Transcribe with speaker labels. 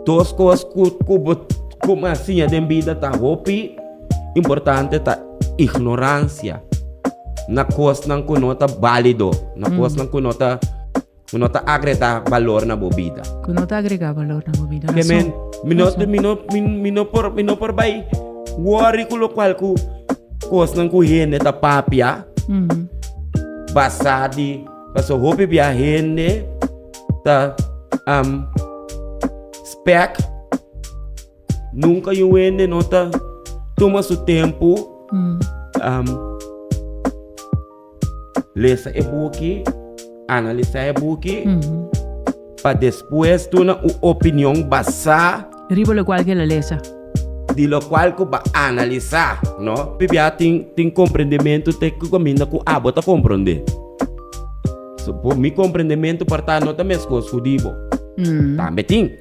Speaker 1: duas coisas como assim a vida tá hopi, importante tá ignorância. Na coisa não conota válido, na coisa não conota agrega valor na vida.
Speaker 2: Que não está a agregar valor na vida.
Speaker 1: Que mino por bai worry com o qual que coisa não correndo tá papia. Basadi, passo hopi via rende, tá spec. Nunca eu ende nota toma seu tempo. Lesa e-book, analisa e-book, para depois tu na opinião basada
Speaker 2: Ribo lo cual que la lesa.
Speaker 1: de lo qual que va analisar, no? Bibia tem compreendimento te que combina com bota compreender. So por mi compreendimento para tá nota mesmo coisa que digo. Também tem.